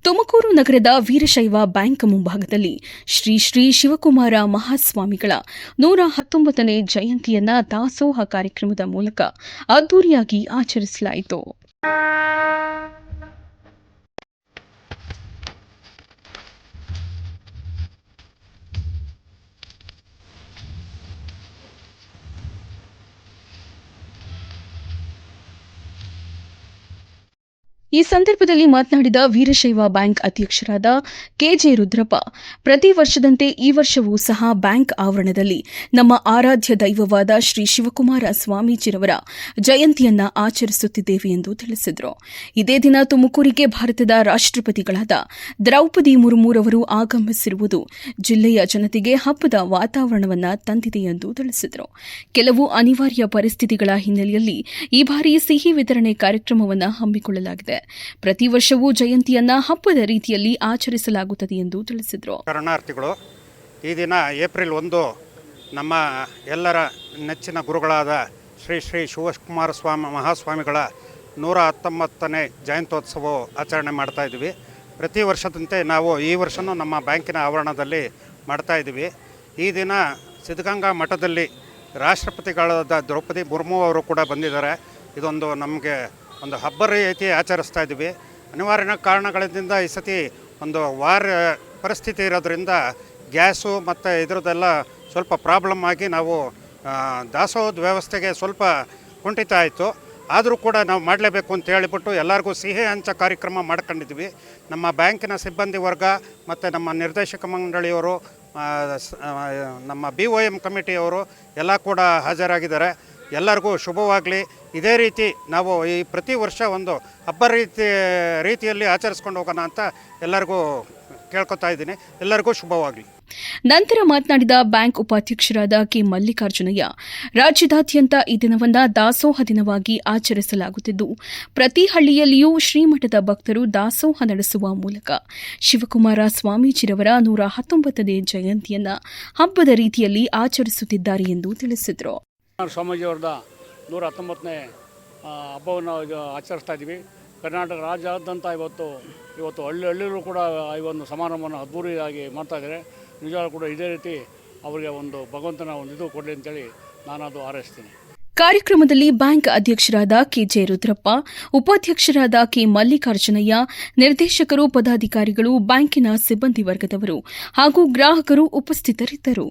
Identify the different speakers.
Speaker 1: ತುಮಕೂರು ನಗರದ ವೀರಶೈವ ಬ್ಯಾಂಕ್ ಮುಂಭಾಗದಲ್ಲಿ ಶ್ರೀ ಶ್ರೀ ಶಿವಕುಮಾರ ಮಹಾಸ್ವಾಮಿಗಳ 119ನೇ ಜಯಂತಿಯನ್ನ ದಾಸೋಹ ಕಾರ್ಯಕ್ರಮದ ಮೂಲಕ ಅದ್ದೂರಿಯಾಗಿ ಆಚರಿಸಲಾಯಿತು. ಈ ಸಂದರ್ಭದಲ್ಲಿ ಮಾತನಾಡಿದ ವೀರಶೈವ ಬ್ಯಾಂಕ್ ಅಧ್ಯಕ್ಷರಾದ ಕೆಜೆ ರುದ್ರಪ್ಪ, ಪ್ರತಿ ವರ್ಷದಂತೆ ಈ ವರ್ಷವೂ ಸಹ ಬ್ಯಾಂಕ್ ಆವರಣದಲ್ಲಿ ನಮ್ಮ ಆರಾಧ್ಯ ದೈವವಾದ ಶ್ರೀ ಶಿವಕುಮಾರ ಸ್ವಾಮೀಜಿರವರ ಜಯಂತಿಯನ್ನ ಆಚರಿಸುತ್ತಿದ್ದೇವೆ ಎಂದು ತಿಳಿಸಿದರು. ಇದೇ ದಿನ ತುಮಕೂರಿಗೆ ಭಾರತದ ರಾಷ್ಟ್ರಪತಿಗಳಾದ ದ್ರೌಪದಿ ಮುರ್ಮುರವರು ಆಗಮಿಸಿರುವುದು ಜಿಲ್ಲೆಯ ಜನತೆಗೆ ಹಬ್ಬದ ವಾತಾವರಣವನ್ನು ತಂದಿದೆ ಎಂದು ತಿಳಿಸಿದರು. ಕೆಲವು ಅನಿವಾರ್ಯ ಪರಿಸ್ಥಿತಿಗಳ ಹಿನ್ನೆಲೆಯಲ್ಲಿ ಈ ಬಾರಿ ಸಿಹಿ ವಿತರಣೆ ಕಾರ್ಯಕ್ರಮವನ್ನು ಹಮ್ಮಿಕೊಳ್ಳಲಾಗಿದೆ. ಪ್ರತಿ ವರ್ಷವೂ ಜಯಂತಿಯನ್ನ ಹಬ್ಬದ ರೀತಿಯಲ್ಲಿ ಆಚರಿಸಲಾಗುತ್ತದೆ ಎಂದು ತಿಳಿಸಿದರು.
Speaker 2: ಶರಣಾರ್ಥಿಗಳು, ಈ ದಿನ ಏಪ್ರಿಲ್ 1 ನಮ್ಮ ಎಲ್ಲರ ನೆಚ್ಚಿನ ಗುರುಗಳಾದ ಶ್ರೀ ಶ್ರೀ ಶಿವಕುಮಾರ ಮಹಾಸ್ವಾಮಿಗಳ 119ನೇ ಜಯಂತ್ಯೋತ್ಸವ ಆಚರಣೆ ಮಾಡ್ತಾ ಇದ್ದೀವಿ. ಪ್ರತಿ ವರ್ಷದಂತೆ ನಾವು ಈ ವರ್ಷವೂ ನಮ್ಮ ಬ್ಯಾಂಕಿನ ಆವರಣದಲ್ಲಿ ಮಾಡ್ತಾ ಇದ್ದೀವಿ. ಈ ದಿನ ಸಿದ್ಧಗಂಗಾ ಮಠದಲ್ಲಿ ರಾಷ್ಟ್ರಪತಿಗಳಾದ ದ್ರೌಪದಿ ಮುರ್ಮು ಅವರು ಕೂಡ ಬಂದಿದ್ದಾರೆ. ಇದೊಂದು ನಮಗೆ ಒಂದು ಹಬ್ಬ ರೀತಿ ಆಚರಿಸ್ತಾ ಇದ್ದೀವಿ. ಅನಿವಾರ್ಯ ಕಾರಣಗಳಿಂದ ಈ ಸತಿ ಒಂದು ವಾರ ಪರಿಸ್ಥಿತಿ ಇರೋದ್ರಿಂದ ಗ್ಯಾಸು ಮತ್ತು ಇದರದ್ದೆಲ್ಲ ಸ್ವಲ್ಪ ಪ್ರಾಬ್ಲಮ್ ಆಗಿ ನಾವು ದಾಸೋಹದ ವ್ಯವಸ್ಥೆಗೆ ಸ್ವಲ್ಪ ಕುಂಠಿತ ಆಯಿತು. ಆದರೂ ಕೂಡ ನಾವು ಮಾಡಲೇಬೇಕು ಅಂತ ಹೇಳಿಬಿಟ್ಟು ಎಲ್ಲರಿಗೂ ಸಿಹಿ ಹಂಚ ಕಾರ್ಯಕ್ರಮ ಮಾಡ್ಕೊಂಡಿದ್ವಿ. ನಮ್ಮ ಬ್ಯಾಂಕಿನ ಸಿಬ್ಬಂದಿ ವರ್ಗ ಮತ್ತು ನಮ್ಮ ನಿರ್ದೇಶಕ ಮಂಡಳಿಯವರು, ನಮ್ಮ BOM ಕಮಿಟಿಯವರು ಎಲ್ಲ ಕೂಡ ಹಾಜರಾಗಿದ್ದಾರೆ. ಎಲ್ಲರಿಗೂ ಶುಭವಾಗಲಿ. ಇದೇ ರೀತಿ ನಾವು ಈ ಪ್ರತಿ ವರ್ಷ ಒಂದು ಹಬ್ಬ ರೀತಿಯಲ್ಲಿ ಆಚರಿಸ್ಕೊಂಡು ಹೋಗೋಣ ಅಂತ ಎಲ್ಲರಿಗೂ ಕೇಳ್ಕೊತಾ ಇದ್ದೀನಿ. ಎಲ್ಲರಿಗೂ ಶುಭವಾಗಲಿ.
Speaker 1: ನಂತರ ಮಾತನಾಡಿದ ಬ್ಯಾಂಕ್ ಉಪಾಧ್ಯಕ್ಷರಾದ ಕೆ ಮಲ್ಲಿಕಾರ್ಜುನಯ್ಯ, ರಾಜ್ಯದಾದ್ಯಂತ ಈ ದಿನವನ್ನು ದಾಸೋಹ ದಿನವಾಗಿ ಆಚರಿಸಲಾಗುತ್ತಿದ್ದು, ಪ್ರತಿ ಹಳ್ಳಿಯಲ್ಲಿಯೂ ಶ್ರೀಮಠದ ಭಕ್ತರು ದಾಸೋಹ ನಡೆಸುವ ಮೂಲಕ ಶಿವಕುಮಾರ ಸ್ವಾಮೀಜಿರವರ 119ನೇ ಜಯಂತಿಯನ್ನ ಹಬ್ಬದ ರೀತಿಯಲ್ಲಿ ಆಚರಿಸುತ್ತಿದ್ದಾರೆ ಎಂದು ತಿಳಿಸಿದರು.
Speaker 3: ಸ್ವಾಮೀಜಿಯವರದ 119ನೇ ಹಬ್ಬವನ್ನು ಆಚರಿಸ್ತಾ ಇದ್ದೀವಿ. ಕರ್ನಾಟಕ ರಾಜ್ಯಾದ್ಯಂತ ಇವತ್ತು ಹಳ್ಳಿಯಲ್ಲೂ ಕೂಡ ಈ ಒಂದು ಸಮಾರಂಭವನ್ನು ಅದ್ಭುತವಾಗಿ ಮಾಡ್ತಾ ಇದ್ದಾರೆ. ನಿಜವಾಗ್ಲೂ ಕೂಡ ಇದೇ ರೀತಿ ಅವರಿಗೆ ಒಂದು ಭಗವಂತನ ಒಂದು ಇದು ಕೊಡಲಿ ಅಂತೇಳಿ ನಾನು ಅದು ಹಾರೈಸ್ತೀನಿ.
Speaker 1: ಕಾರ್ಯಕ್ರಮದಲ್ಲಿ ಬ್ಯಾಂಕ್ ಅಧ್ಯಕ್ಷರಾದ ಕೆಜೆ ರುದ್ರಪ್ಪ, ಉಪಾಧ್ಯಕ್ಷರಾದ ಕೆ ಮಲ್ಲಿಕಾರ್ಜುನಯ್ಯ, ನಿರ್ದೇಶಕರು, ಪದಾಧಿಕಾರಿಗಳು, ಬ್ಯಾಂಕಿನ ಸಿಬ್ಬಂದಿ ವರ್ಗದವರು ಹಾಗೂ ಗ್ರಾಹಕರು ಉಪಸ್ಥಿತರಿದ್ದರು.